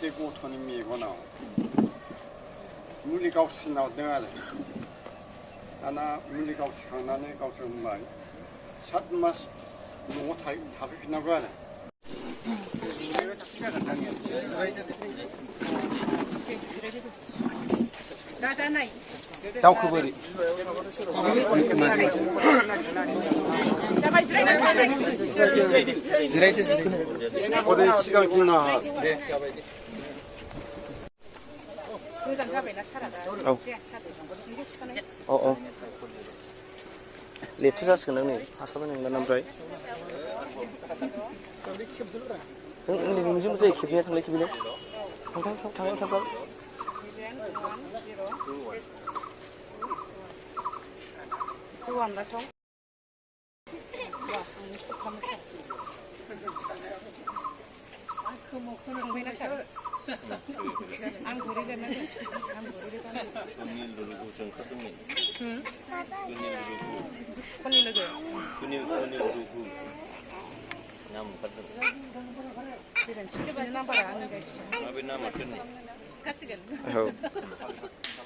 बे गथ'नि मेगनाव मुलि गावसिना हरदों आरो दाना मुलि गावसिखांनानै गावसोर होनबाय 7 मास न'आव थाफैफिननांगौ आरो दाउखौ बोरै जिरायदो ओरै सिगां दिना मोजां जाबायना सारादा औ लेथो जासिगोन नों नै हासाबो नोंना ओमफ्राय जों उन्दैनिजोंबो जायो खेबनाया थांलाय खेबनाया थांलाय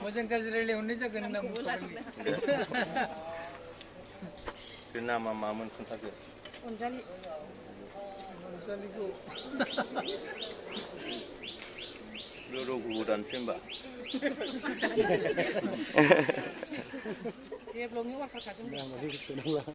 मोजां गाज्रि रायलायहरनाय जागोन होनना बे नामा मामोन खोन्थादो अनजालिखौ रघु दानसै होमबा ब्लगनि वार्क खालामदों